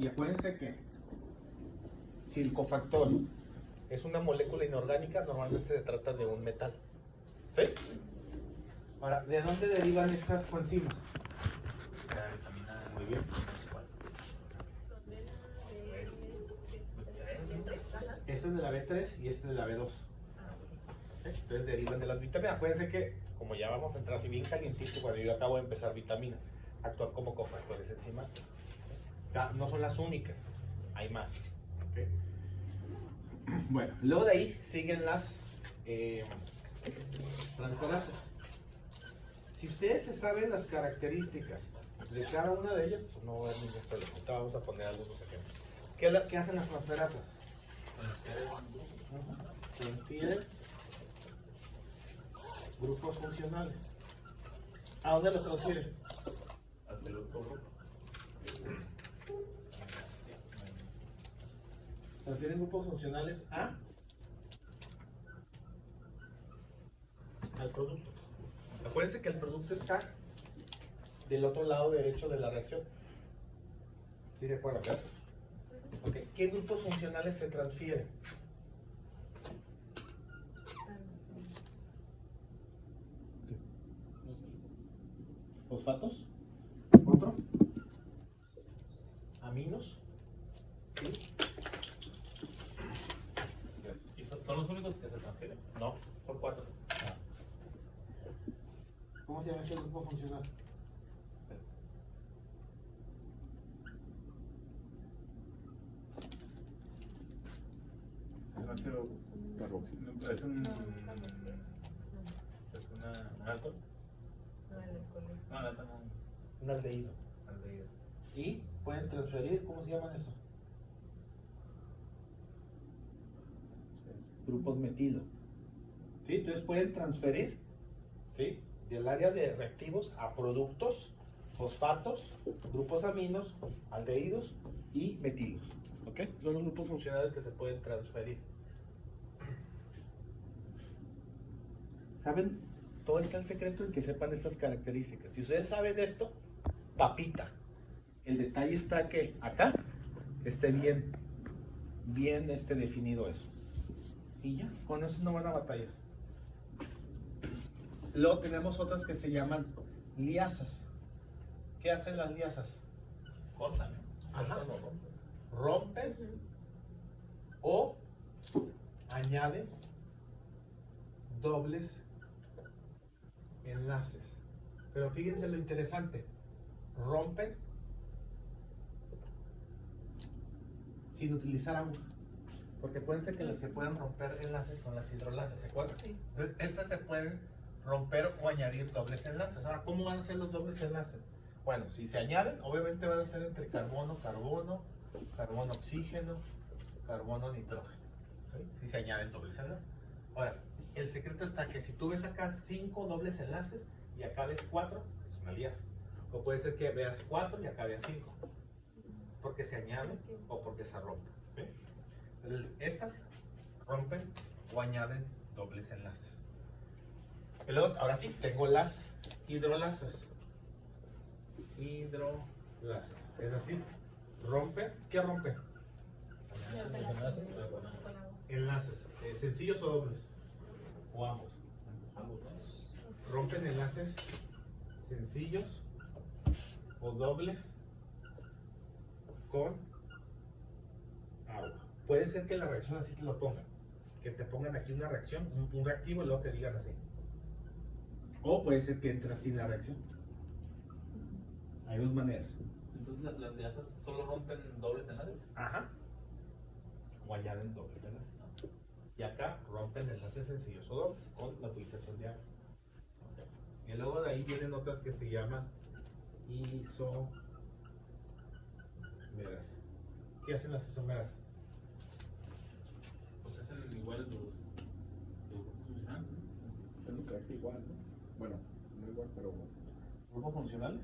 Y acuérdense que si el cofactor es una molécula inorgánica, normalmente se trata de un metal. ¿Sí? Ahora, ¿de dónde derivan estas coenzimas? De la vitamina. Muy bien. Este es de la B3 y este de la B2. Entonces derivan de las vitaminas. Acuérdense que, como ya vamos a entrar así bien calientito, cuando yo acabo de empezar vitaminas, actúan como cofactores enzimáticos. No son las únicas, hay más. ¿Okay? Bueno, luego de ahí siguen las transferasas. Si ustedes se saben las características de cada una de ellas, pues no va a haber ningún problema. Ahorita vamos a poner algunos ejemplos. ¿Qué hacen las transferasas? Transfieren grupos funcionales. ¿A dónde los transfieren? Hasta los cobros. Transfieren grupos funcionales al producto. Acuérdense que el producto está del otro lado derecho de la reacción. ¿Sí se acuerdan? ¿Verdad? Okay. ¿Qué grupos funcionales se transfieren? Fosfatos. Otro. Aminos. ¿Y son los únicos que se transfieren? No, son 4. ¿Cómo se llama ese grupo funcional? Ácido carboxílico. Es un alcohol. No, Un aldehído. aldehído. Y pueden transferir, ¿cómo se llaman eso? Grupos metilo. ¿Sí? Entonces pueden transferir, ¿sí?, del área de reactivos a productos, fosfatos, grupos aminos, aldehídos y metilos. ¿Ok? Son los grupos funcionales que se pueden transferir. ¿Saben? Todo está el secreto en que sepan estas características. Si ustedes saben esto, papita. El detalle está que acá esté bien definido eso. Y ya, con eso no van a batallar. Luego tenemos otras que se llaman liasas. ¿Qué hacen las liasas? Cortan, ¿no? Ajá. Cortan o rompen. Rompen o añaden dobles enlaces. Pero fíjense lo interesante. Rompen sin utilizar agua. Porque pueden ser que las que pueden romper enlaces son las hidrolases, ¿se acuerdan? Sí. Entonces, estas se pueden romper o añadir dobles enlaces. Ahora, ¿cómo van a ser los dobles enlaces? Bueno, si se añaden, obviamente van a ser entre carbono, carbono, carbono, oxígeno, carbono, nitrógeno. ¿Sí? Si se añaden dobles enlaces. Ahora, el secreto está que si tú ves acá 5 dobles enlaces y acá ves 4, es una liasa. O puede ser que veas 4 y acá veas 5. Porque se añaden o porque se rompen. ¿Sí? Entonces, estas rompen o añaden dobles enlaces. Y luego, ahora sí, tengo las hidrolasas. Hidrolasas. Es decir, rompen. ¿Qué rompen? Enlaces. ¿Sencillos o dobles? O ambos. Ambos, ¿no? Rompen enlaces sencillos o dobles con agua. Puede ser que la reacción así te lo pongan. Que te pongan aquí una reacción, un reactivo y luego te digan así. O puede ser que entre así la reacción. Hay dos maneras. Entonces las liasas solo rompen dobles enlaces. Ajá. O añaden dobles enlaces. Y acá rompen enlaces sencillos o dobles con la utilización de agua. Y luego de ahí vienen otras que se llaman isomeras. ¿Qué hacen las isomeras? Pues hacen igual los grupos funcionales, ¿no? Es lo que hace igual, ¿no? Bueno, no igual, pero ¿Grupos funcionales?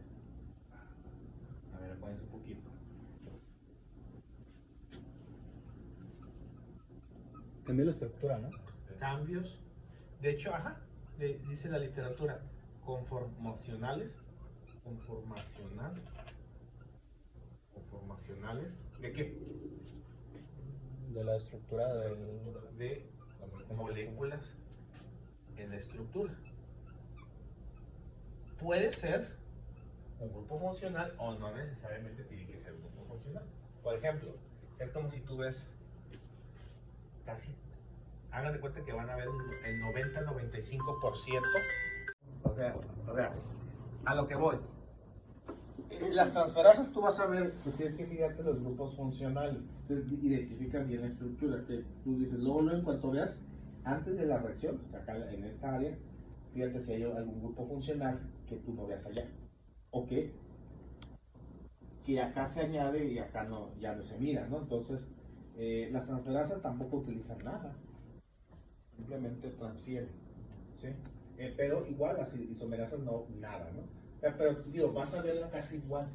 A ver, acuérdense un poquito. Cambia la estructura, ¿no? Cambios. De hecho, dice la literatura, conformacionales. informacionales. ¿De qué? De la estructura del. De moléculas en la estructura. Puede ser un grupo funcional o no necesariamente tiene que ser un grupo funcional. Por ejemplo, es como si tú ves casi, hagan de cuenta que van a ver el 90-95%. O sea, a lo que voy. Las transferasas tú vas a ver que tienes que fijarte los grupos funcionales. Entonces identifican bien la estructura. Que tú dices, luego en cuanto veas, antes de la reacción, acá en esta área, fíjate si hay algún grupo funcional que tú no veas allá. O que acá se añade y acá no, ya no se mira, ¿no? Entonces, las transferasas tampoco utilizan nada. Simplemente transfieren, ¿sí? Pero igual las isomerasas no, nada, ¿no? Pero digo, vas a verla casi igual.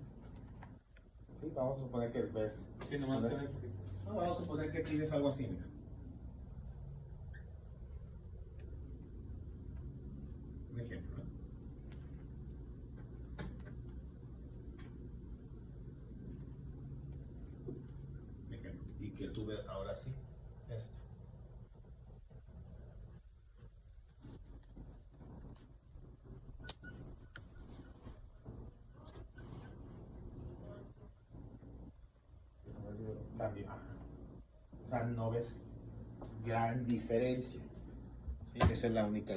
¿Sí? Vamos a suponer que ves. Sí, nomás ¿no? que ver porque- No, vamos a suponer que tienes algo así, mira. Un ejemplo, ¿no? Un ejemplo. Y que tú ves ahora sí esto. También, ajá. O sea, no ves gran diferencia. ¿Sí? Esa es la única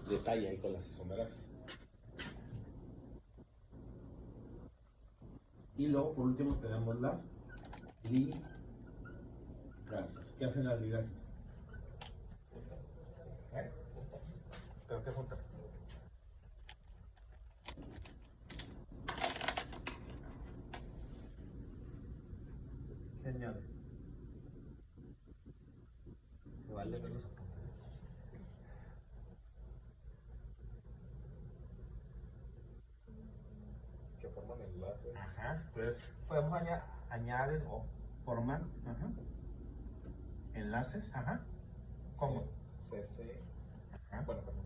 detalle ahí con las isomerasas. Y luego, por último, tenemos las ligasas. ¿Qué hacen las ligasas? Tengo que juntar. ¿Qué añade? Se vale ver los apuntes. Que forman enlaces. Ajá, entonces podemos añaden o forman enlaces, ajá. ¿Cómo? CC. Ajá. Bueno, carbono.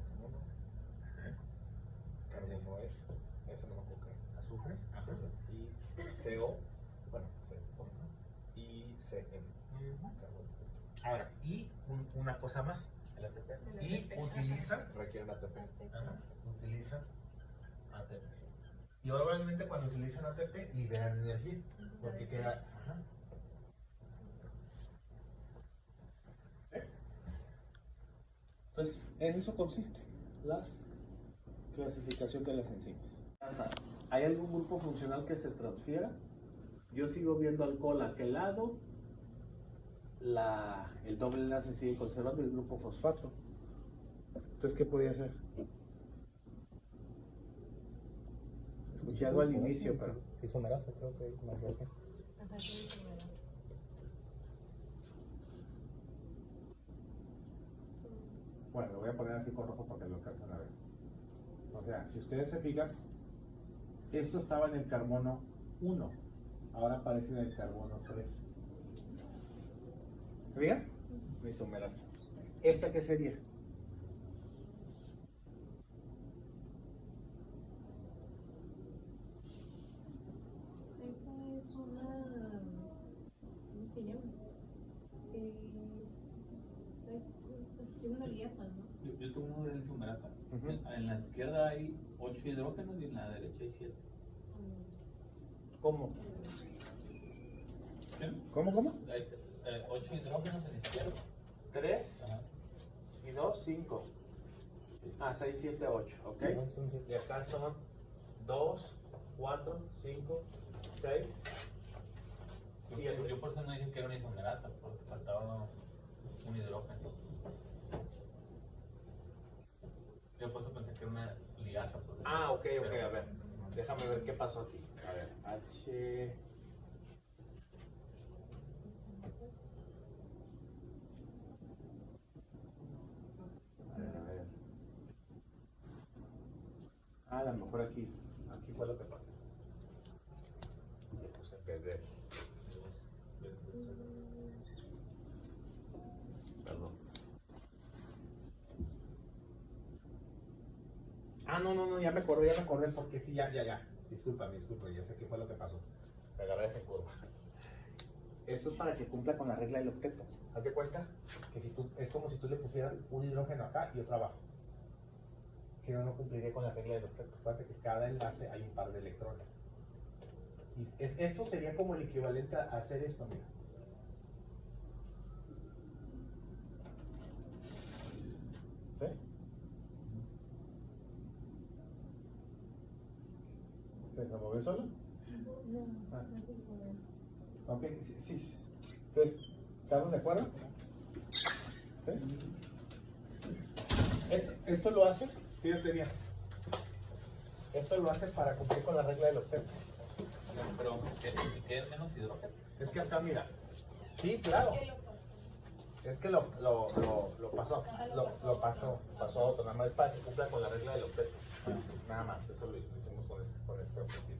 Sí. Carbono es. Ese no me acuerdo. Azufre, azufre. Y CO. Bueno, C. Y CM. Carbono. Ahora, y una cosa más. El ATP. Y utilizan, Requieren ATP. utilizan ATP. Y obviamente cuando utilizan ATP liberan energía, porque queda. Ajá. Entonces, en eso consiste la clasificación de las enzimas. ¿Hay algún grupo funcional que se transfiera? Yo sigo viendo alcohol a aquel lado, el doble enlace sigue conservando el grupo fosfato. Entonces, ¿qué podía hacer? Escuché algo al inicio, pero... Isomerasa, creo que me equivoqué. Bueno, lo voy a poner así con rojo para que lo alcancen a ver. O sea, si ustedes se fijan, esto estaba en el carbono 1, ahora aparece en el carbono 3. ¿Se fijan? Isomerasa. ¿Esta qué sería? Esa es una, ¿cómo se llama? Es una liasa, ¿no? Yo tengo uno de isomerasa. Ujú. En la izquierda hay 8 hidrógenos y en la derecha hay 7. ¿Cómo? ¿Sí? ¿Cómo? Hay 8 hidrógenos en la izquierda. 3 Ajá. y 2, 5. 6, 7, 8, ¿ok? Y acá son 2, 4, 5, 6, 7. Yo por eso no dije que era una isomerasa, porque faltaba un hidrógeno. Yo por eso pensé que era una ligasa. Pues. Ok, Pero- a ver. Déjame ver qué pasó aquí. A ver, H. A ver. A lo mejor aquí fue lo que pasó. Pues en vez de. Perdón. No, ya me acordé porque sí, ya. Disculpa, ya sé qué fue lo que pasó. agarrar esa curva. Esto es para que cumpla con la regla del octeto. Haz de cuenta que si tú, es como si tú le pusieras un hidrógeno acá y otro abajo. Si no, no cumpliría con la regla del octeto. Acuérdate que cada enlace hay un par de electrones. Y esto sería como el equivalente a hacer esto, mira. ¿Sí? ¿Se movió solo? No, Ah. no sé cómo. Ok, sí. Entonces, ¿estamos de acuerdo? ¿Sí? Esto lo hace, fíjate bien. Esto lo hace para cumplir con la regla del octeto. Pero, ¿qué es menos hidrógeno? Es que acá, mira. Sí, claro. ¿Qué lo pasó? Es que lo pasó. Pasó a otro. Nada más para que cumpla con la regla del octeto. Nada más, eso lo hicimos con este objetivo.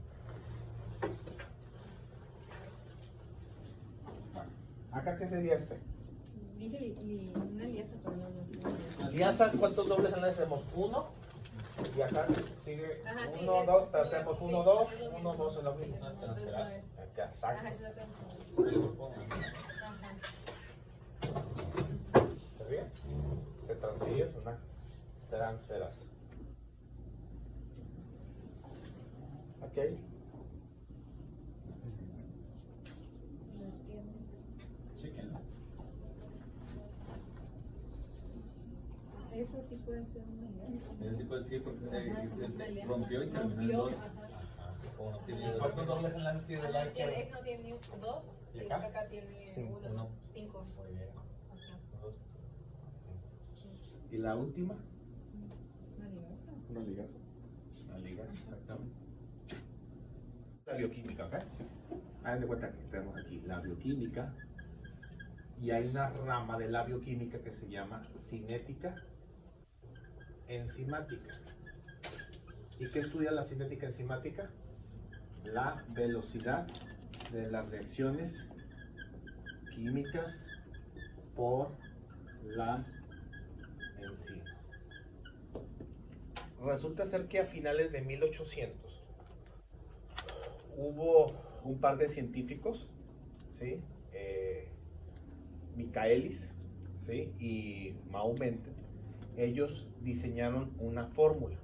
¿Acá qué sería este? Dije una alianza, pero no es una alianza. Alianza, ¿cuántos dobles enlaces tenemos? Uno. Y acá sigue Ajá, sí, 1, es- 2, sí, tenemos sí, 1, 2, es lo 1, mismo. 2 en la Sí, misma. ajá, Acá, Ajá, exacto. eso es lo que hacemos. Ajá. ¿Está bien? Se transfiere una transferasa. Ok. Chéquenlo. Eso sí puede ser una alianza. Sí, pues, sí, porque Ajá, eso es una alianza. rompió y terminó en Rompió, dos. ajá. Ajá, como no tiene ¿Cuántos hidrógeno. dobles enlaces tiene de la izquierda? Ese no tiene dos, ¿Y y acá? acá tiene Sí, uno, uno. 5. Muy bien. Ajá. ¿Y la última? Una alianza. Una ligaza. Una ligaza, exactamente. La bioquímica, ¿ok? Hagan de cuenta que tenemos aquí la bioquímica y hay una rama de la bioquímica que se llama cinética enzimática. ¿Y qué estudia la cinética enzimática? La velocidad de las reacciones químicas por las enzimas. Resulta ser que a finales de 1800 hubo un par de científicos, ¿sí? Michaelis, ¿sí? Y Maumette. Ellos diseñaron una fórmula,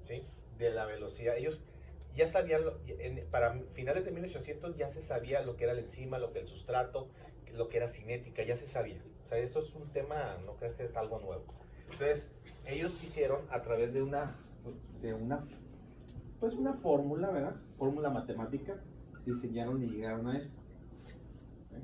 ¿sí? De la velocidad. Ellos ya sabían, para finales de 1800 ya se sabía lo que era la enzima, lo que era el sustrato, lo que era cinética, ya se sabía. O sea, eso es un tema, no creo que es algo nuevo. Entonces, ellos quisieron a través de una fórmula, ¿verdad? Fórmula matemática, diseñaron y llegaron a esto. ¿Sí?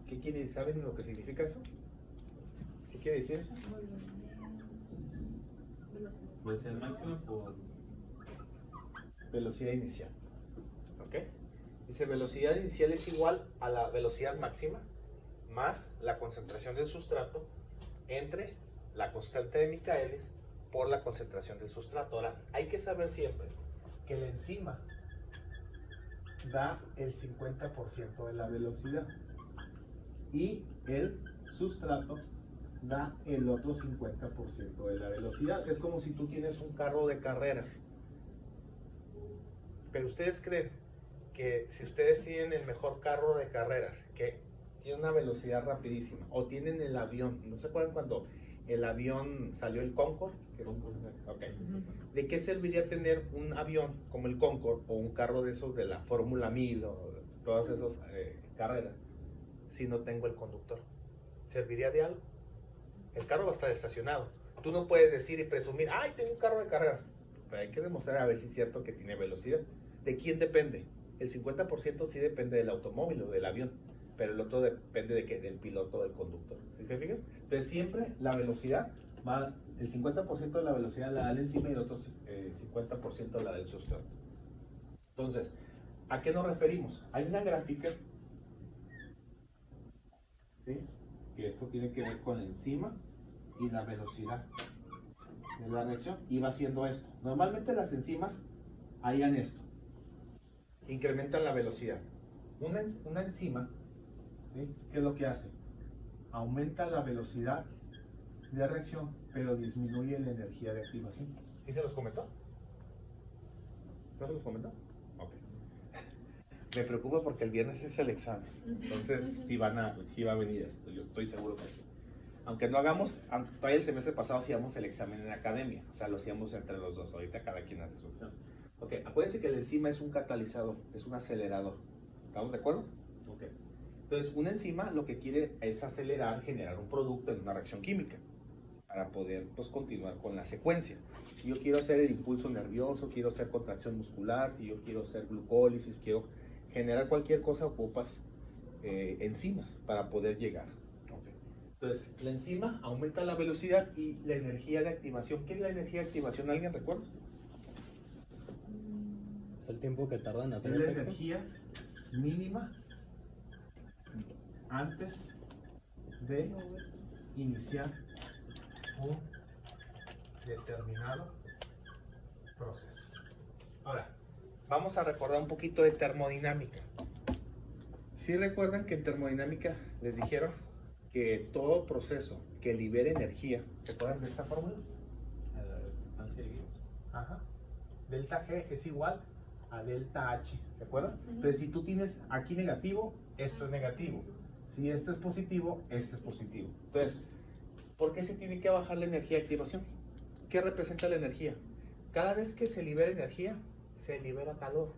¿Qué quiere decir? ¿Saben lo que significa eso? ¿Qué quiere decir eso? Puede ser máximo por Velocidad inicial. ¿Ok? Dice velocidad inicial es igual a la velocidad máxima más la concentración del sustrato entre la constante de Michaelis por la concentración del sustrato. Ahora, hay que saber siempre que la enzima da el 50% de la velocidad y el sustrato da el otro 50% de la velocidad. Es como si tú tienes un carro de carreras. Pero ustedes creen que si ustedes tienen el mejor carro de carreras, que tiene una velocidad rapidísima, o tienen el avión, ¿no se acuerdan cuando el avión salió el Concorde? Okay. ¿De qué serviría tener un avión como el Concorde o un carro de esos de la Fórmula 1000 o todas esas carreras si no tengo el conductor? ¿Serviría de algo? El carro va a estar estacionado. Tú no puedes decir y presumir, ¡ay, tengo un carro de carreras! Pero hay que demostrar a ver si es cierto que tiene velocidad. ¿De quién depende? El 50% sí depende del automóvil o del avión, pero el otro depende de qué, del piloto, del conductor. ¿Sí se fijan? Entonces siempre la velocidad va, el 50% de la velocidad la da la enzima y el otro 50% la del sustrato. Entonces, ¿a qué nos referimos? Hay una gráfica, ¿sí? Que esto tiene que ver con la enzima y la velocidad de la reacción y va haciendo esto. Normalmente las enzimas harían esto. incrementan la velocidad. Una enzima, ¿sí? ¿Qué es lo que hace? Aumenta la velocidad de reacción, pero disminuye la energía de activación. ¿Y se los comentó? ¿No se los comentó? Ok. Me preocupa porque el viernes es el examen. Entonces, sí va a venir esto. Yo estoy seguro que sí. Aunque no hagamos, todavía el semestre pasado hacíamos el examen en academia. O sea, lo hacíamos entre los dos. Ahorita cada quien hace su examen. Ok, acuérdense que la enzima es un catalizador, es un acelerador. ¿Estamos de acuerdo? Ok. Entonces, una enzima lo que quiere es acelerar, generar un producto en una reacción química para poder pues, continuar con la secuencia. Si yo quiero hacer el impulso nervioso, quiero hacer contracción muscular, si yo quiero hacer glucólisis, quiero generar cualquier cosa, ocupas enzimas para poder llegar. Okay. Entonces, la enzima aumenta la velocidad y la energía de activación. ¿Qué es la energía de activación? ¿Alguien recuerda? Es el tiempo que tarda en hacer Es la efecto. energía mínima antes de iniciar un determinado proceso. Ahora, vamos a recordar un poquito de termodinámica. ¿Sí recuerdan que en termodinámica les dijeron que todo proceso que libere energía, ¿se acuerdan de esta fórmula? Ajá. Delta G es igual a delta H, ¿se acuerdan? Entonces, si tú tienes aquí negativo, esto es negativo. Si esto es positivo, esto es positivo. Entonces, ¿por qué se tiene que bajar la energía de activación? ¿Qué representa la energía? Cada vez que se libera energía, se libera calor.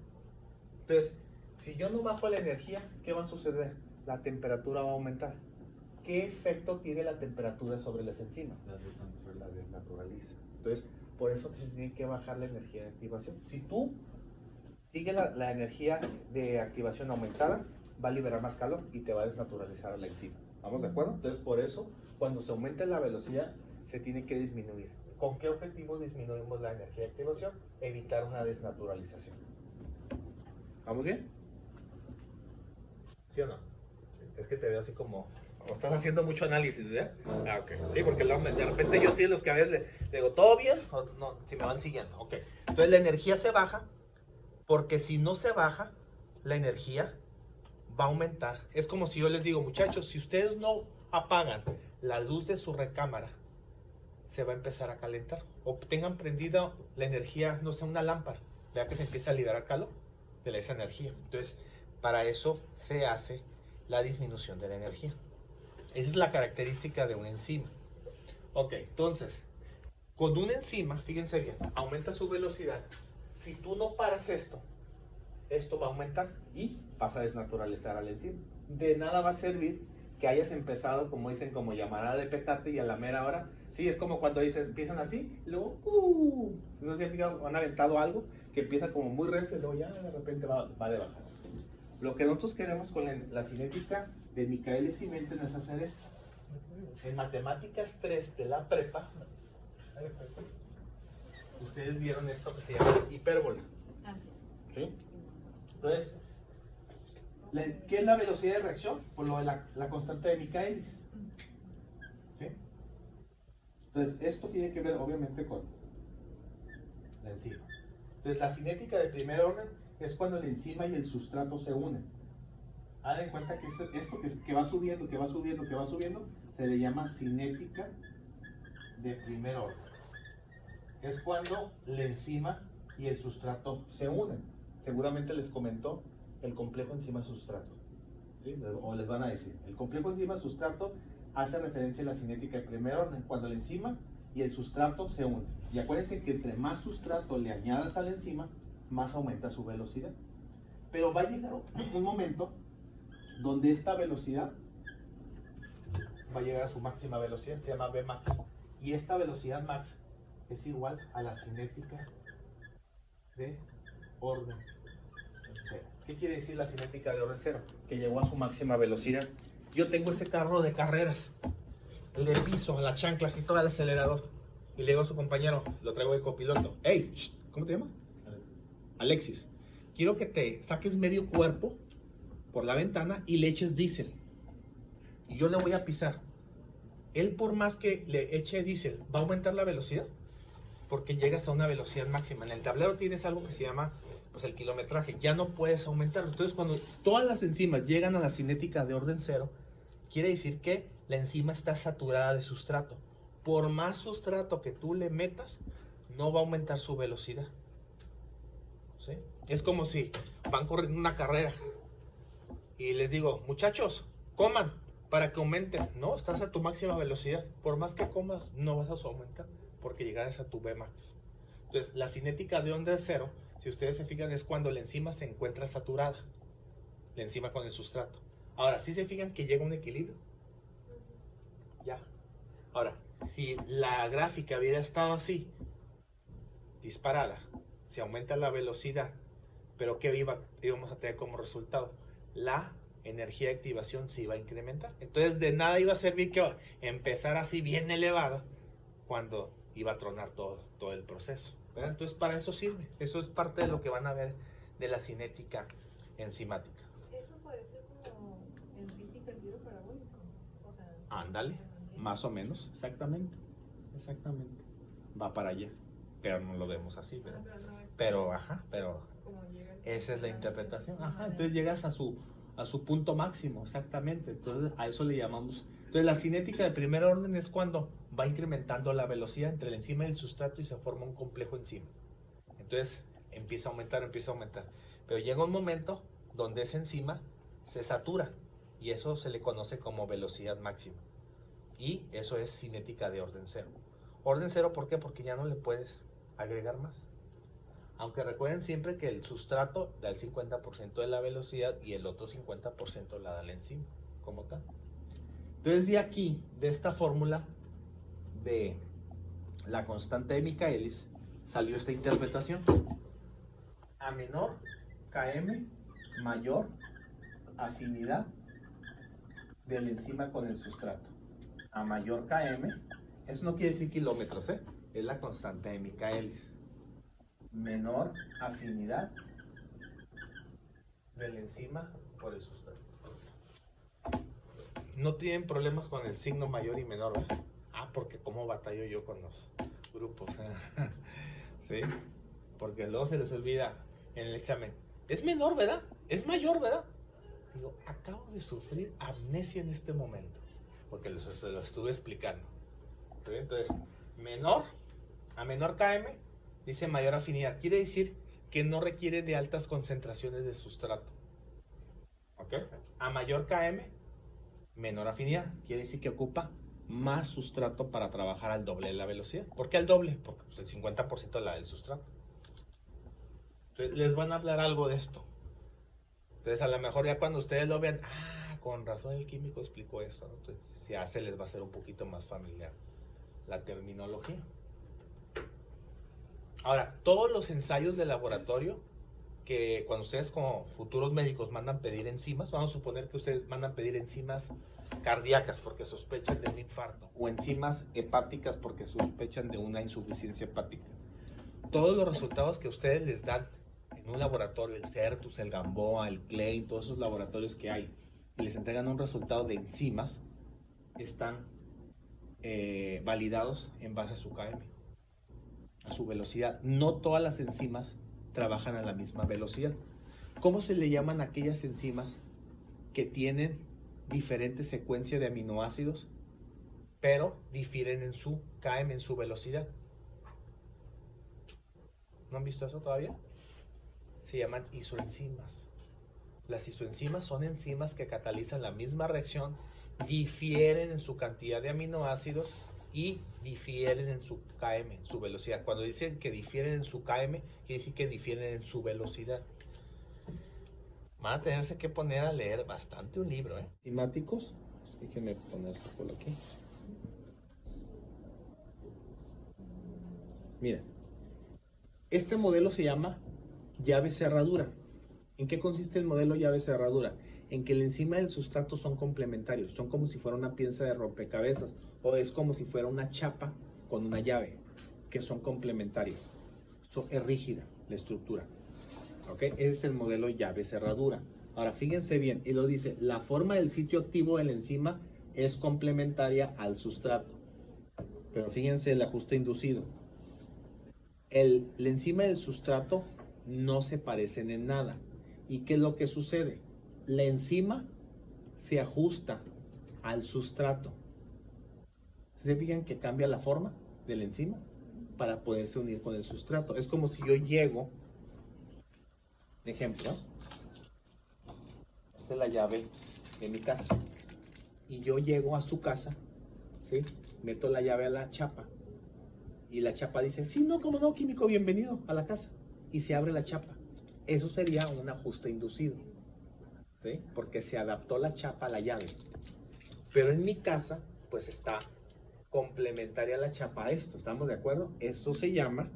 Entonces, si yo no bajo la energía, ¿qué va a suceder? La temperatura va a aumentar. ¿Qué efecto tiene la temperatura sobre las enzimas? La desnaturaliza. Entonces, por eso se tiene que bajar la energía de activación. Si tú sigues la energía de activación aumentada, va a liberar más calor y te va a desnaturalizar la enzima. ¿Vamos de acuerdo? Entonces, por eso, cuando se aumenta la velocidad, se tiene que disminuir. ¿Con qué objetivo disminuimos la energía de activación? Evitar una desnaturalización. ¿Vamos bien? ¿Sí o no? Es que te veo así como estás haciendo mucho análisis, ¿verdad? Ah, ok. Sí, porque de repente yo sí los que a veces le digo, ¿todo bien? O no, si me van siguiendo. Ok. Entonces la energía se baja porque si no se baja, la energía va a aumentar. Es como si yo les digo, muchachos, si ustedes no apagan la luz de su recámara, se va a empezar a calentar. O tengan prendida la energía, no sé, una lámpara. Vea que se empieza a liberar calor de esa energía. Entonces, para eso se hace la disminución de la energía. Esa es la característica de una enzima. Ok, entonces, con una enzima, fíjense bien, aumenta su velocidad. Si tú no paras esto va a aumentar y vas a desnaturalizar a la enzima. De nada va a servir que hayas empezado, como dicen, como llamarada de petate y a la mera hora. Sí, es como cuando dicen, empiezan así, y luego, no sé si han aventado algo que empieza como muy recio y luego ya de repente va de bajada. Lo que nosotros queremos con la cinética de Michaelis y Menten es hacer esto. En matemáticas 3 de la prepa, ustedes vieron esto que se llama hipérbola. Ah, sí. ¿Sí? Entonces, ¿qué es la velocidad de reacción? Por lo de la constante de Michaelis. ¿Sí? Entonces, esto tiene que ver obviamente con la enzima. Entonces, la cinética de primer orden es cuando la enzima y el sustrato se unen. Hagan en cuenta que esto que va subiendo, que va subiendo, que va subiendo, se le llama cinética de primer orden. Es cuando la enzima y el sustrato se unen. Seguramente les comentó el complejo enzima-sustrato. ¿Sí? O les van a decir, el complejo enzima-sustrato hace referencia a la cinética de primer orden, cuando la enzima y el sustrato se unen. Y acuérdense que entre más sustrato le añadas a la enzima, más aumenta su velocidad. Pero va a llegar un momento donde esta velocidad va a llegar a su máxima velocidad, se llama Vmax. Y esta velocidad max es igual a la cinética de orden cero. ¿Qué quiere decir la cinética de orden cero? Que llegó a su máxima velocidad. Yo tengo ese carro de carreras, le piso a las chanclas y todo el acelerador. Y le digo a su compañero, lo traigo de copiloto. Hey, ¿cómo te llamas? Alexis. Quiero que te saques medio cuerpo por la ventana y le eches diésel. Y yo le voy a pisar. Él, por más que le eche diésel, ¿va a aumentar la velocidad? porque llegas a una velocidad máxima. En el tablero tienes algo que se llama pues, el kilometraje, ya no puedes aumentarlo. Entonces, cuando todas las enzimas llegan a la cinética de orden cero, quiere decir que la enzima está saturada de sustrato. Por más sustrato que tú le metas, no va a aumentar su velocidad. ¿Sí? Es como si van corriendo una carrera y les digo, muchachos, coman para que aumenten. No, estás a tu máxima velocidad. Por más que comas, no vas a aumentar porque llegarás a tu Vmax. Entonces, la cinética de onda cero, si ustedes se fijan, es cuando la enzima se encuentra saturada. La enzima con el sustrato. Ahora, si se fijan que llega a un equilibrio. Ya. Ahora, si la gráfica hubiera estado así, disparada, se aumenta la velocidad, pero ¿qué íbamos a tener como resultado? La energía de activación se iba a incrementar. Entonces, de nada iba a servir que empezar así bien elevada cuando iba a tronar todo el proceso. ¿Verdad? Entonces, para eso sirve. Eso es parte de lo que van a ver de la cinética enzimática. Eso parece como en física el tiro parabólico. O sea, Ándale, más o menos, exactamente. Exactamente. Va para allá. Pero no lo vemos así, ¿verdad? Pero, esa es la interpretación. Ajá, entonces llegas a su punto máximo, exactamente. Entonces, a eso le llamamos. Entonces, la cinética de primer orden es cuando va incrementando la velocidad entre la enzima y el sustrato y se forma un complejo enzima. Entonces, empieza a aumentar. Pero llega un momento donde esa enzima se satura y eso se le conoce como velocidad máxima. Y eso es cinética de orden cero. Orden cero, ¿por qué? Porque ya no le puedes agregar más. Aunque recuerden siempre que el sustrato da el 50% de la velocidad y el otro 50% la da la enzima, como tal. Entonces, de aquí, de esta fórmula de la constante de Michaelis, salió esta interpretación. A menor Km, mayor afinidad de la enzima con el sustrato. A mayor Km, eso no quiere decir kilómetros, es la constante de Michaelis. Menor afinidad de la enzima por el sustrato. No tienen problemas con el signo mayor y menor, ¿verdad? Porque cómo batallo yo con los grupos, ¿sí? Porque luego se les olvida en el examen. Es menor, ¿verdad? Es mayor, ¿verdad? Digo, acabo de sufrir amnesia en este momento, porque se lo estuve explicando. ¿Sí? Entonces, a menor Km, dice mayor afinidad. Quiere decir que no requiere de altas concentraciones de sustrato. ¿Ok? A mayor Km, menor afinidad. Quiere decir que ocupa más sustrato para trabajar al doble de la velocidad. ¿Por qué al doble? Porque pues, el 50% es la del sustrato. Entonces, les van a hablar algo de esto. Entonces, a lo mejor ya cuando ustedes lo vean, con razón el químico explicó eso, ¿no? Entonces, ya se les va a hacer un poquito más familiar la terminología. Ahora, todos los ensayos de laboratorio que cuando ustedes como futuros médicos mandan pedir enzimas, vamos a suponer que ustedes mandan pedir enzimas cardíacas porque sospechan de un infarto o enzimas hepáticas porque sospechan de una insuficiencia hepática. Todos los resultados que ustedes les dan en un laboratorio, el Certus, el Gamboa, el Klein, todos esos laboratorios que hay, y les entregan un resultado de enzimas, están validados en base a su Km, a su velocidad. No todas las enzimas trabajan a la misma velocidad. ¿Cómo se le llaman a aquellas enzimas que tienen diferente secuencia de aminoácidos, pero difieren en su Km, en su velocidad? ¿No han visto eso todavía? Se llaman isoenzimas. Las isoenzimas son enzimas que catalizan la misma reacción, difieren en su cantidad de aminoácidos y difieren en su Km, en su velocidad. Cuando dicen que difieren en su Km, quiere decir que difieren en su velocidad. Van a tenerse que poner a leer bastante un libro, Enzimáticos. Déjenme poner esto por aquí. Mira, este modelo se llama llave cerradura. ¿En qué consiste el modelo llave cerradura? En que la enzima y el sustrato son complementarios, son como si fuera una pieza de rompecabezas o es como si fuera una chapa con una llave, que son complementarias. Es rígida la estructura. ¿Ok? Ese es el modelo llave cerradura. Ahora fíjense bien, y lo dice, la forma del sitio activo de la enzima es complementaria al sustrato. Pero fíjense el ajuste inducido. la enzima y el sustrato no se parecen en nada. ¿Y qué es lo que sucede? La enzima se ajusta al sustrato. ¿Se fijan que cambia la forma de la enzima para poderse unir con el sustrato? Es como si yo llego, ejemplo, esta es la llave de mi casa, y yo llego a su casa, ¿sí? Meto la llave a la chapa, y la chapa dice, sí, no, como no, químico, bienvenido a la casa, y se abre la chapa. Eso sería un ajuste inducido, ¿sí? Porque se adaptó la chapa a la llave. Pero en mi casa, pues está complementaria la chapa a esto, ¿estamos de acuerdo? Eso se llama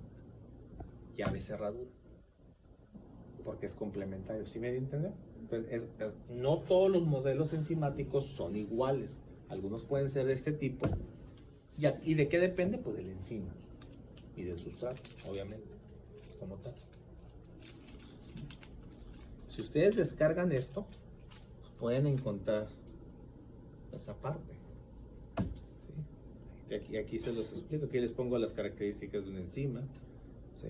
llave cerradura, porque es complementario, ¿sí me dio a entender? Entonces, no todos los modelos enzimáticos son iguales, algunos pueden ser de este tipo, ¿y de qué depende? Pues de la enzima y del sustrato, obviamente, como tal. Si ustedes descargan esto, pues pueden encontrar esa parte. ¿Sí? Aquí se los explico, aquí les pongo las características de una enzima. ¿Sí?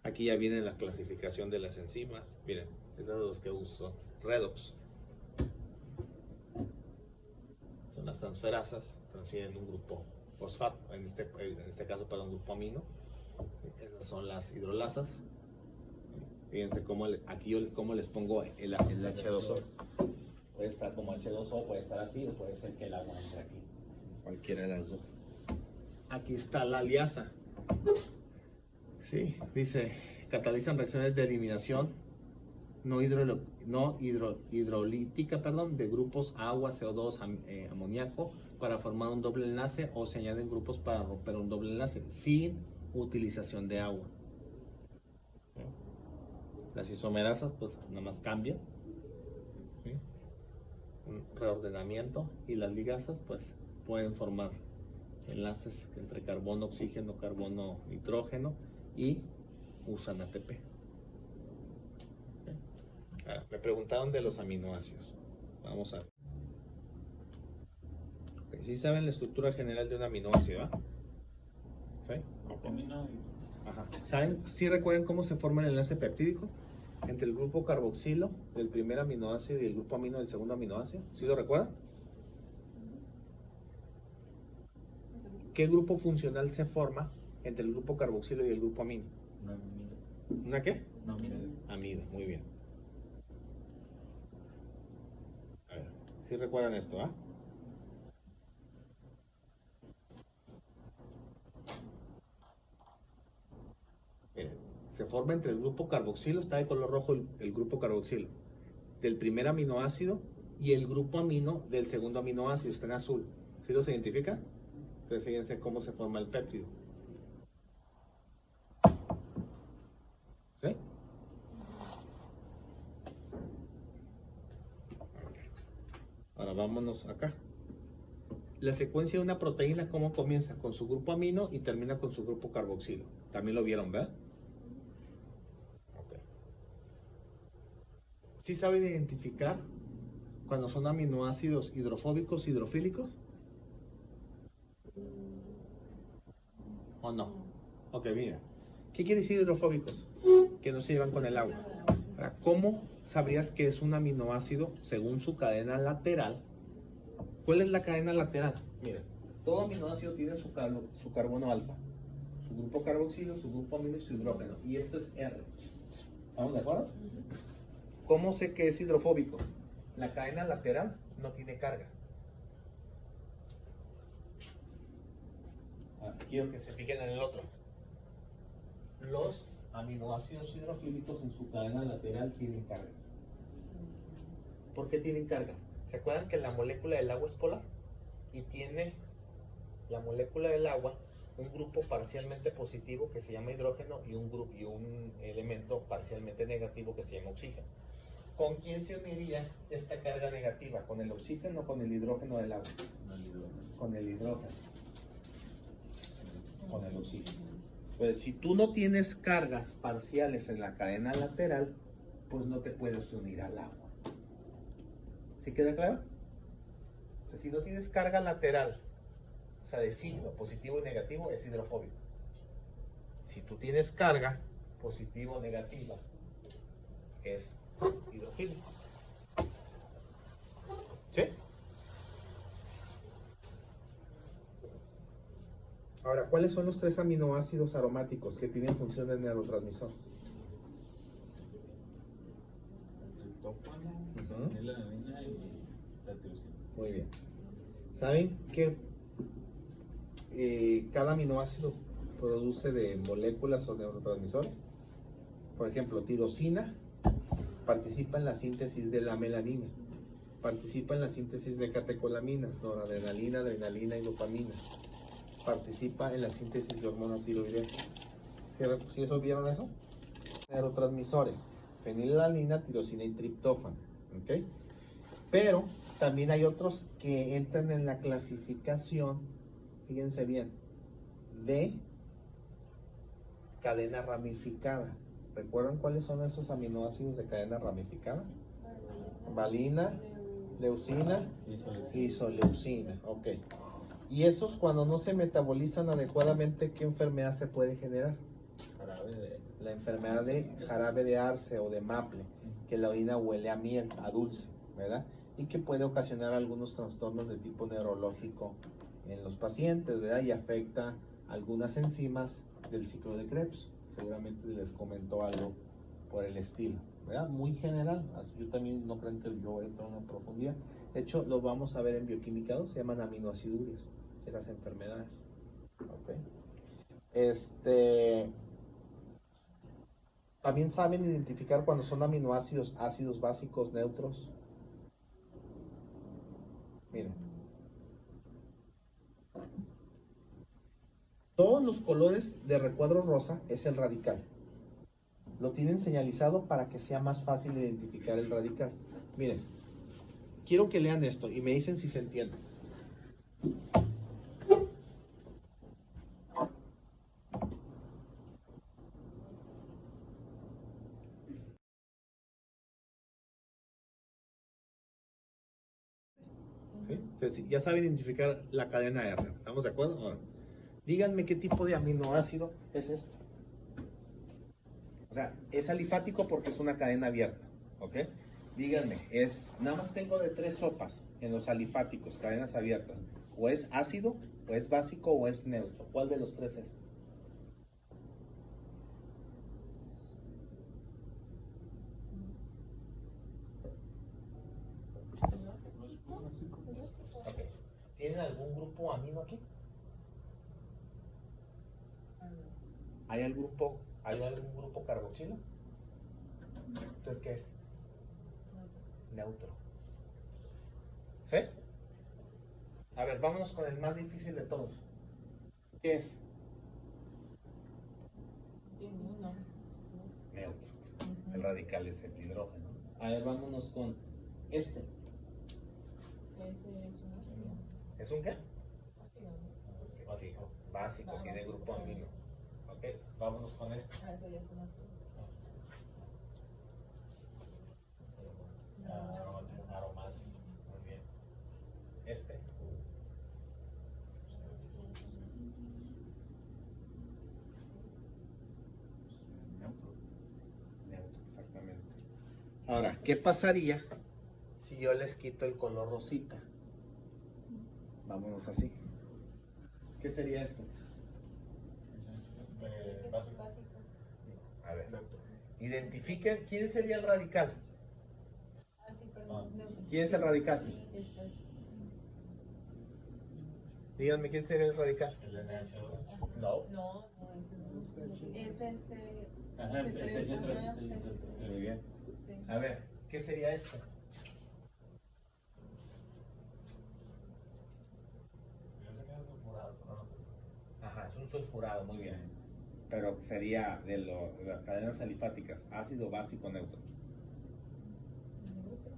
Aquí ya viene la clasificación de las enzimas. Miren, esos son los que uso. Redox. Son las transferasas, transfieren un grupo fosfato, en este caso para un grupo amino. Esas son las hidrolasas. Fíjense cómo aquí yo les pongo el H2O. Puede estar como H2O, puede estar así, o puede ser que el agua entre aquí. Cualquiera de las dos. Aquí está la aliasa. Sí, dice, catalizan reacciones de eliminación no hidrolítica, de grupos agua, CO2, amoníaco, para formar un doble enlace, o se añaden grupos para romper un doble enlace sin utilización de agua. Las isomerasas pues nada más cambian, ¿sí? Un reordenamiento, y las ligasas pues pueden formar enlaces entre carbono, oxígeno, carbono, nitrógeno, y usan ATP. ¿Okay? Ahora, me preguntaron de los aminoácidos. Vamos a ver. Okay, ¿sí saben la estructura general de un aminoácido? ¿Sí? Ajá. ¿Saben? ¿Sí recuerdan cómo se forma el enlace peptídico entre el grupo carboxilo del primer aminoácido y el grupo amino del segundo aminoácido? ¿Sí lo recuerdan? ¿Qué grupo funcional se forma entre el grupo carboxilo y el grupo amino? ¿Una qué? Amido, muy bien. A ver, ¿sí recuerdan esto, ah? Miren, se forma entre el grupo carboxilo, está de color rojo el grupo carboxilo, del primer aminoácido, y el grupo amino del segundo aminoácido, está en azul. ¿Sí los identifica? Entonces fíjense cómo se forma el péptido. ¿Sí? Ahora vámonos acá. La secuencia de una proteína, ¿cómo comienza? Con su grupo amino y termina con su grupo carboxilo. También lo vieron, ¿verdad? Okay. ¿Sí saben identificar cuando son aminoácidos hidrofóbicos, hidrofílicos? ¿O no? Ok, mira. ¿Qué quiere decir hidrofóbicos? Que no se llevan con el agua. Ahora, ¿cómo sabrías que es un aminoácido según su cadena lateral? ¿Cuál es la cadena lateral? Mira, todo aminoácido tiene su carbono alfa, su grupo carboxilo, su grupo amino y su hidrógeno. Y esto es R. ¿Estamos de acuerdo? ¿Cómo sé que es hidrofóbico? La cadena lateral no tiene carga. Quiero que se fijen en el otro. Los aminoácidos hidrofílicos en su cadena lateral tienen carga. ¿Por qué tienen carga? ¿Se acuerdan que la molécula del agua es polar? Y tiene la molécula del agua un grupo parcialmente positivo que se llama hidrógeno y un elemento parcialmente negativo que se llama oxígeno. ¿Con quién se uniría esta carga negativa? ¿Con el oxígeno o con el hidrógeno del agua? Con el hidrógeno. Con el oxígeno. Pues si tú no tienes cargas parciales en la cadena lateral, pues no te puedes unir al agua. ¿Sí queda claro? O sea, si no tienes carga lateral, sea, de signo, positivo y negativo, es hidrofóbico. Si tú tienes carga, positivo o negativa, es hidrofílico. ¿Sí? Ahora, ¿cuáles son los 3 aminoácidos aromáticos que tienen función de neurotransmisor? El tófano, Ujú. la alanina y la tirosina. Muy bien. ¿Saben qué cada aminoácido produce de moléculas o neurotransmisores? Por ejemplo, tirosina participa en la síntesis de la melanina, participa en la síntesis de catecolaminas, noradrenalina, adrenalina y dopamina, participa en la síntesis de hormona tiroidea. ¿Sí eso vieron eso? Neurotransmisores, fenilalanina, tirosina y triptófano. ¿Ok? Pero también hay otros que entran en la clasificación, fíjense bien, de cadena ramificada. ¿Recuerdan cuáles son esos aminoácidos de cadena ramificada? Valina, leucina, isoleucina. Ok. Y esos, cuando no se metabolizan adecuadamente, ¿qué enfermedad se puede generar? Jarabe de... La enfermedad de jarabe de arce o de maple, que la orina huele a miel, a dulce, ¿verdad? Y que puede ocasionar algunos trastornos de tipo neurológico en los pacientes, ¿verdad? Y afecta algunas enzimas del ciclo de Krebs. Seguramente les comentó algo por el estilo, ¿verdad? Muy general. Yo también no creo que yo entro en una profundidad. De hecho, lo vamos a ver en bioquímica 2, se llaman aminoacidurias, esas enfermedades. ¿Ok? También saben identificar cuando son aminoácidos ácidos básicos neutros. Miren. Todos los colores de recuadro rosa es el radical. Lo tienen señalizado para que sea más fácil identificar el radical. Miren, quiero que lean esto y me dicen si se entiende. ¿Sí? Entonces, ya saben identificar la cadena R. ¿Estamos de acuerdo? Ahora, díganme qué tipo de aminoácido es este. O sea, es alifático porque es una cadena abierta. ¿Ok? Díganme, nada más tengo de 3 sopas en los alifáticos, cadenas abiertas. O es ácido, o es básico, o es neutro. ¿Cuál de los 3 es? Ok. ¿Tienen algún grupo amino aquí? ¿Hay algún grupo carboxilo? Entonces, ¿qué es? Neutro. ¿Sí? A ver, vámonos con el más difícil de todos. ¿Qué es? Neutro. El radical es el hidrógeno. A ver, vámonos con este. Ese es un ácido. ¿Es un qué? Ácido. Básico. Básico, tiene grupo amino. Ok, vámonos con este. Ah, eso ya es un ácido. Aromático. Muy bien. Este. Neutro, exactamente. Ahora, ¿qué pasaría si yo les quito el color rosita? Vámonos así. ¿Qué sería esto? Ese es básico. A ver, identifique quién sería el radical. Ah, sí, perdón. es neutro. ¿Quién es el radical? Ese es- Díganme quién sería el radical. El NH2. No. No, ese no. Ese es. Ajá, ese Muy bien. Sí. A ver, ¿qué sería esto? Ajá, es un sulfurado, muy bien. Pero sería de las cadenas alifáticas, ácido, básico, neutro. Neutro.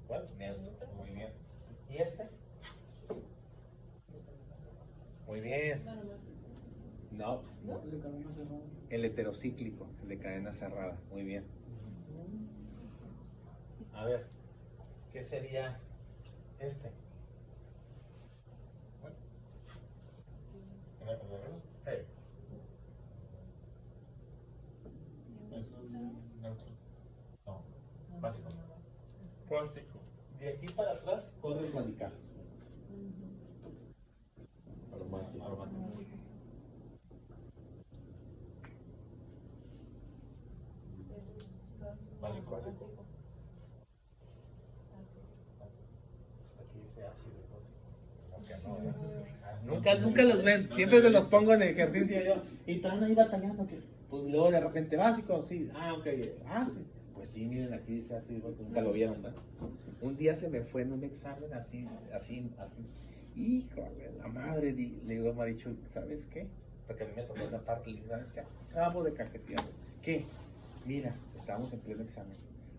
¿Cuál? Neutro, muy bien. ¿Y este? Muy bien. No. No, el heterocíclico, el de cadena cerrada, muy bien. A ver, ¿qué sería este? nunca los ven, siempre se los pongo en ejercicio yo. Y estaban ahí batallando, que pues luego de repente básico, sí, ok, sí. Pues sí, miren, aquí dice así, pues, nunca lo vieron, ¿verdad? Un día se me fue en un examen así. Híjole, la madre, le digo a Marichu, ¿sabes qué? Porque a mí me tocó esa parte, le dije, ¿sabes qué? Acabo de cajetear. ¿Qué? Mira, estábamos en pleno examen.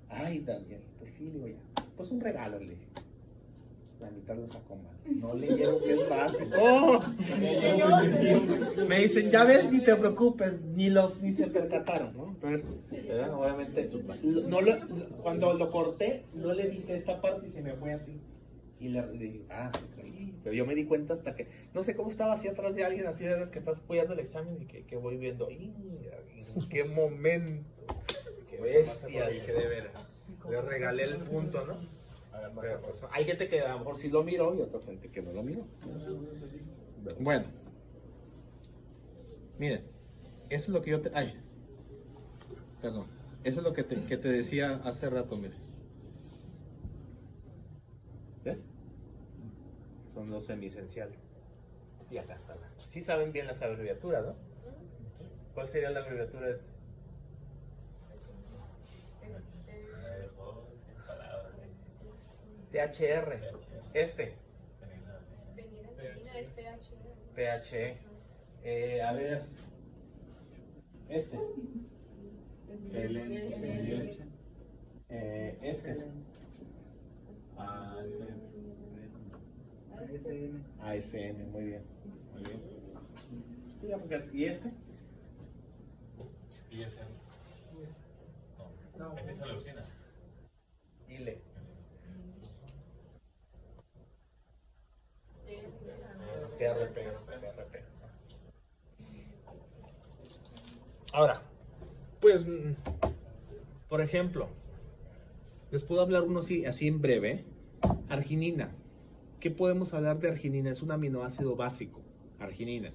Ay, Daniel, pues sí, digo ya. Pues un regalo, le dije. La mitad lo sacó mal. No leyeron que es básico. Me dicen, ya ves, ni te preocupes, ni se percataron, ¿no? Entonces, obviamente, cuando lo corté, no le dije esta parte y se me fue así. Y le dije, sí, pero yo me di cuenta hasta que, no sé cómo estaba así atrás de alguien, así de vez que estás apoyando el examen y que voy viendo, ¿en qué momento? Qué bestia, dije, de veras. Le regalé el punto, ¿no? Pero, pues, hay gente que a lo mejor sí lo miró y otra gente que no lo miró. Bueno, miren, eso es lo que yo perdón, eso es lo que te decía hace rato, miren. ¿Ves? Son los semisenciales. Y acá está. Sí saben bien las abreviaturas, ¿no? ¿Cuál sería la abreviatura de este? THR. Este. Venir es PH. PHE. A ver. Este. Este. ASN, muy bien. Muy bien. ¿Y este? ISM. No, esa es leucina. ILE. TRP. Ahora, pues, por ejemplo, les puedo hablar uno así en breve. Arginina. ¿Qué podemos hablar de arginina? Es un aminoácido básico, arginina.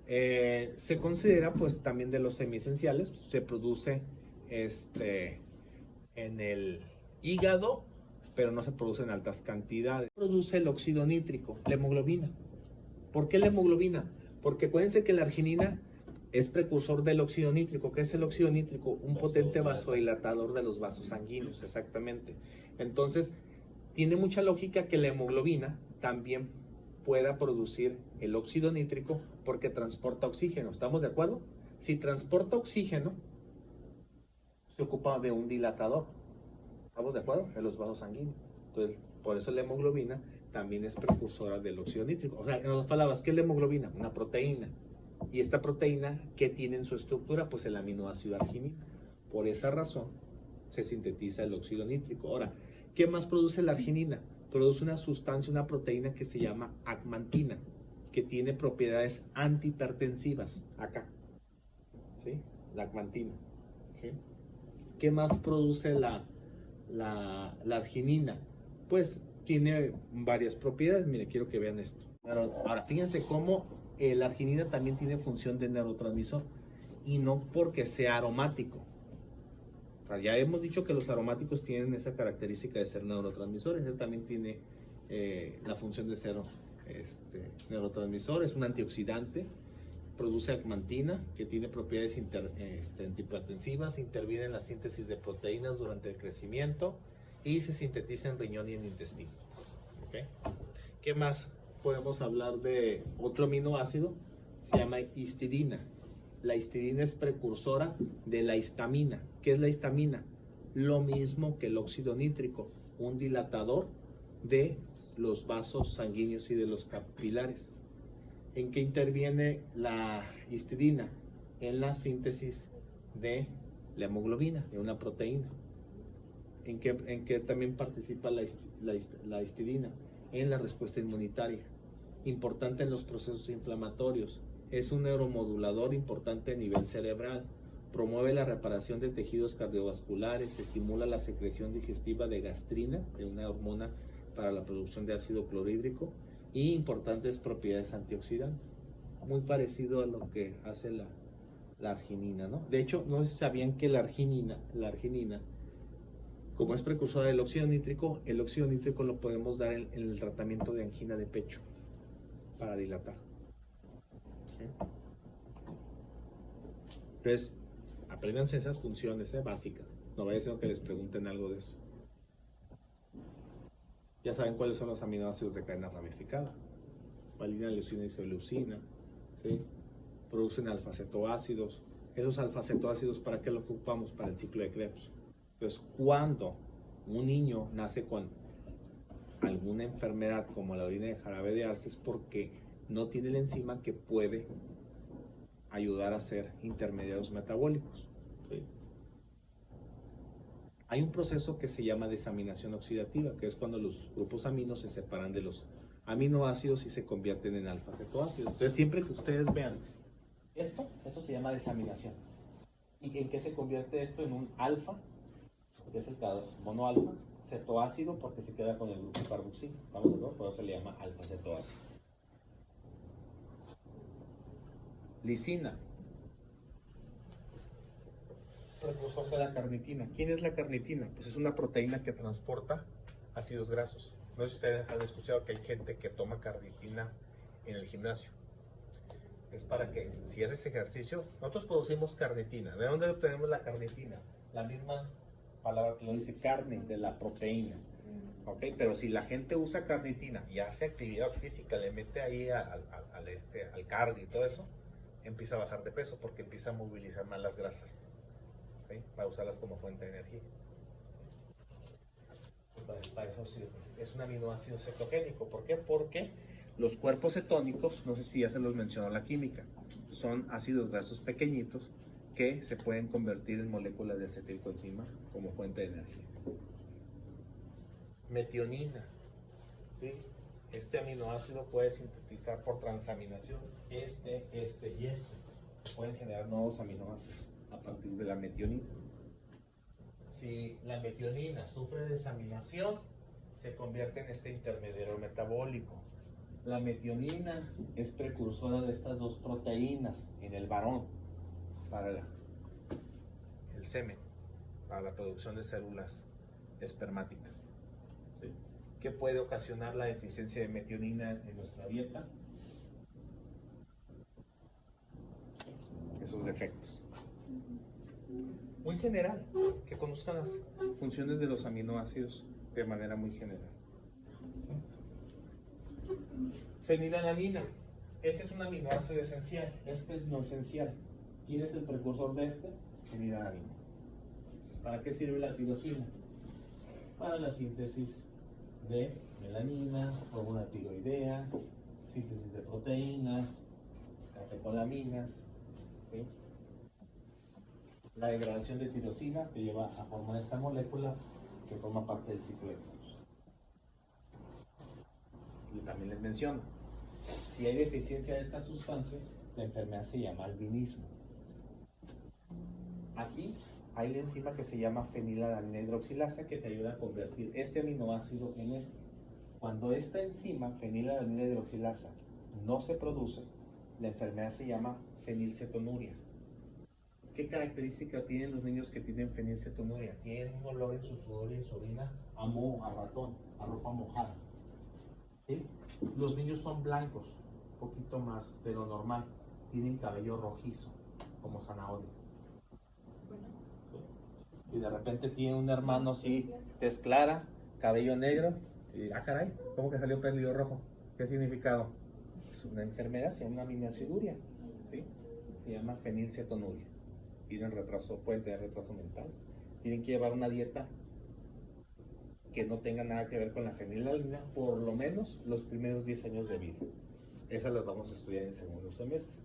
Se considera pues también de los semiesenciales, se produce en el hígado, pero no se produce en altas cantidades. Produce el óxido nítrico, la hemoglobina. ¿Por qué la hemoglobina? Porque acuérdense que la arginina es precursor del óxido nítrico. ¿Qué es el óxido nítrico? Un potente vasodilatador de los vasos sanguíneos, exactamente. Entonces, tiene mucha lógica que la hemoglobina también pueda producir el óxido nítrico porque transporta oxígeno. ¿Estamos de acuerdo? Si transporta oxígeno, se ocupa de un dilatador. ¿Estamos de acuerdo? De los vasos sanguíneos. Entonces, por eso la hemoglobina también es precursora del óxido nítrico. O sea, en otras palabras, ¿qué es la hemoglobina? Una proteína. Y esta proteína, ¿qué tiene en su estructura? Pues el aminoácido arginina. Por esa razón, se sintetiza el óxido nítrico. Ahora, ¿qué más produce la arginina? Produce una sustancia, una proteína que se llama agmantina, que tiene propiedades antihipertensivas. Acá. ¿Sí? La agmantina. ¿Sí? ¿Qué más produce la arginina? Pues tiene varias propiedades. Mire, quiero que vean esto. Ahora, fíjense cómo la arginina también tiene función de neurotransmisor y no porque sea aromático. O sea, ya hemos dicho que los aromáticos tienen esa característica de ser neurotransmisores. Él también tiene la función de ser neurotransmisor. Es un antioxidante. Produce agmantina, que tiene propiedades antihipertensivas. Interviene en la síntesis de proteínas durante el crecimiento y se sintetiza en riñón y en intestino. ¿Okay? ¿Qué más podemos hablar de otro aminoácido? Se llama histidina. La histidina es precursora de la histamina. ¿Qué es la histamina? Lo mismo que el óxido nítrico, un dilatador de los vasos sanguíneos y de los capilares. ¿En qué interviene la histidina? En la síntesis de la hemoglobina, de una proteína. ¿En qué también participa la histidina? En la respuesta inmunitaria. Importante en los procesos inflamatorios. Es un neuromodulador importante a nivel cerebral. Promueve la reparación de tejidos cardiovasculares, estimula la secreción digestiva de gastrina, de una hormona para la producción de ácido clorhídrico, y importantes propiedades antioxidantes. Muy parecido a lo que hace la arginina, ¿no? De hecho, no sé si sabían que la arginina, como es precursora del óxido nítrico, el óxido nítrico lo podemos dar en el tratamiento de angina de pecho para dilatar. Entonces, apréndanse esas funciones básicas. No vaya a ser que les pregunten algo de eso. Ya saben cuáles son los aminoácidos de cadena ramificada. Valina, leucina y isoleucina. ¿Sí? Producen alfa-cetoácidos. Esos alfa-cetoácidos, ¿para qué los ocupamos? Para el ciclo de Krebs. Entonces, cuando un niño nace con alguna enfermedad como la orina de jarabe de arce, es porque no tiene la enzima que puede ayudar a hacer intermediarios metabólicos. ¿Sí? Hay un proceso que se llama desaminación oxidativa, que es cuando los grupos aminos se separan de los aminoácidos y se convierten en alfa-cetoácidos. Entonces, siempre que ustedes vean esto, eso se llama desaminación. ¿Y en qué se convierte esto? En un alfa, que es el carbono alfa, cetoácido, porque se queda con el grupo carboxilo. ¿Estamos de acuerdo? Por eso se le llama alfa-cetoácido. Lisina, precursor de la carnitina. ¿Quién es la carnitina? Pues es una proteína que transporta ácidos grasos. No sé si ustedes han escuchado que hay gente que toma carnitina en el gimnasio. Es para que, si haces ejercicio, nosotros producimos carnitina. ¿De dónde obtenemos la carnitina? La misma palabra que lo dice, carne, de la proteína. ¿Ok? Pero si la gente usa carnitina y hace actividad física, le mete ahí al cardio y todo eso, empieza a bajar de peso porque empieza a movilizar más las grasas. ¿Sí? Para usarlas como fuente de energía. Para eso sirve. Es un aminoácido cetogénico. ¿Por qué? Porque los cuerpos cetónicos, no sé si ya se los mencionó la química, son ácidos grasos pequeñitos que se pueden convertir en moléculas de acetilcoenzima como fuente de energía. Metionina. ¿Sí? Este aminoácido puede sintetizar por transaminación este y este. Pueden generar nuevos aminoácidos a partir de la metionina. Si la metionina sufre desaminación, se convierte en este intermediario metabólico. La metionina es precursora de estas dos proteínas en el varón para el semen, para la producción de células espermáticas. ¿Sí? ¿Qué puede ocasionar la deficiencia de metionina en nuestra dieta? Esos defectos. Muy general, que conozcan las funciones de los aminoácidos de manera muy general. Fenilalanina, este es un aminoácido esencial, este es no esencial. ¿Quién es el precursor de este? Fenilalanina. ¿Para qué sirve la tirosina? Para la síntesis de melanina, hormona tiroidea, síntesis de proteínas, catecolaminas. ¿Sí? La degradación de tirosina te lleva a formar esta molécula que forma parte del ciclo de Krebs. Y también les menciono, si hay deficiencia de esta sustancia, la enfermedad se llama albinismo. Aquí hay la enzima que se llama fenilalanina hidroxilasa que te ayuda a convertir este aminoácido en este. Cuando esta enzima, fenilalanina hidroxilasa, no se produce, la enfermedad se llama fenilcetonuria. ¿Qué característica tienen los niños que tienen fenilcetonuria? Tienen un olor en su sudor y en su orina a moho, a ratón, a ropa mojada. ¿Sí? Los niños son blancos, un poquito más de lo normal. Tienen cabello rojizo, como zanahoria. ¿Sí? Y de repente tiene un hermano así, tez clara, cabello negro. Y, caray, ¿cómo que salió pelo rojo? ¿Qué significado? Es una enfermedad, se llama una aminoaciduria. ¿Sí? Se llama fenilcetonuria. Tienen retraso, pueden tener retraso mental. Tienen que llevar una dieta que no tenga nada que ver con la fenilalanina, por lo menos los primeros 10 años de vida. Esas las vamos a estudiar en segundo semestre.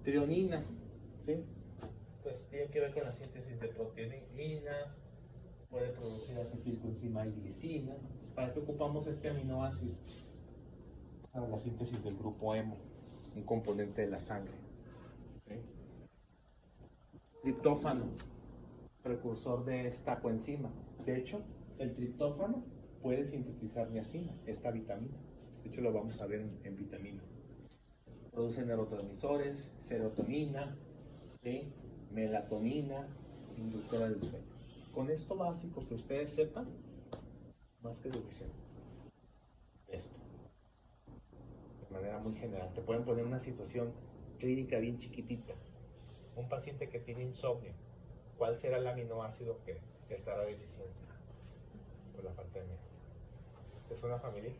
Trionina, ¿sí? Pues tiene que ver con la síntesis de proteína, puede producir acetilcoenzima y glicina. ¿Para qué ocupamos este aminoácido? Para la síntesis del grupo hemo, un componente de la sangre. ¿Sí? Triptófano, precursor de esta coenzima. De hecho, el triptófano puede sintetizar niacina, esta vitamina. De hecho, lo vamos a ver en vitaminas. Produce neurotransmisores, serotonina, ¿sí? Melatonina, inductora del sueño. Con esto básico que ustedes sepan, más que suficiente. Esto. manera muy general. Te pueden poner una situación clínica bien chiquitita. Un paciente que tiene insomnio, ¿cuál será el aminoácido que estará deficiente? Pues la falta de miel. ¿Es una familia?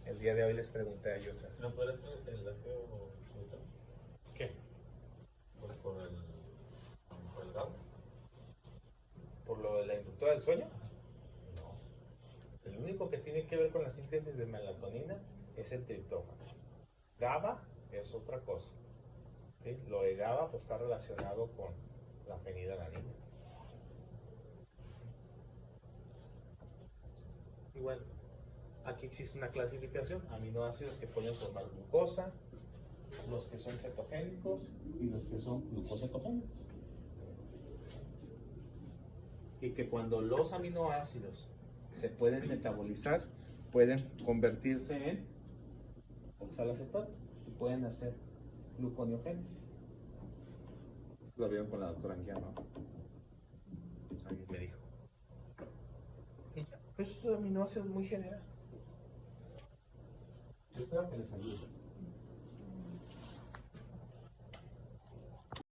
El día de hoy les pregunté a ellos. ¿No puede ser el lácteo fruta? ¿Qué? Por el GABA? ¿Por lo de la inductora del sueño? No. El único que tiene que ver con la síntesis de melatonina es el triptófano. GABA es otra cosa. ¿Sí? Lo de GABA pues, está relacionado con la fenilalanina. Y bueno, aquí existe una clasificación: aminoácidos que pueden formar glucosa, los que son cetogénicos y los que son glucosatogénicos. Y que cuando los aminoácidos se pueden metabolizar, pueden convertirse en oxalacetato y pueden hacer gluconeogénesis. Lo vieron con la doctora Anguiano. Alguien me dijo. Y ya, pues eso es aminoácidos muy general. Yo espero que les ayude.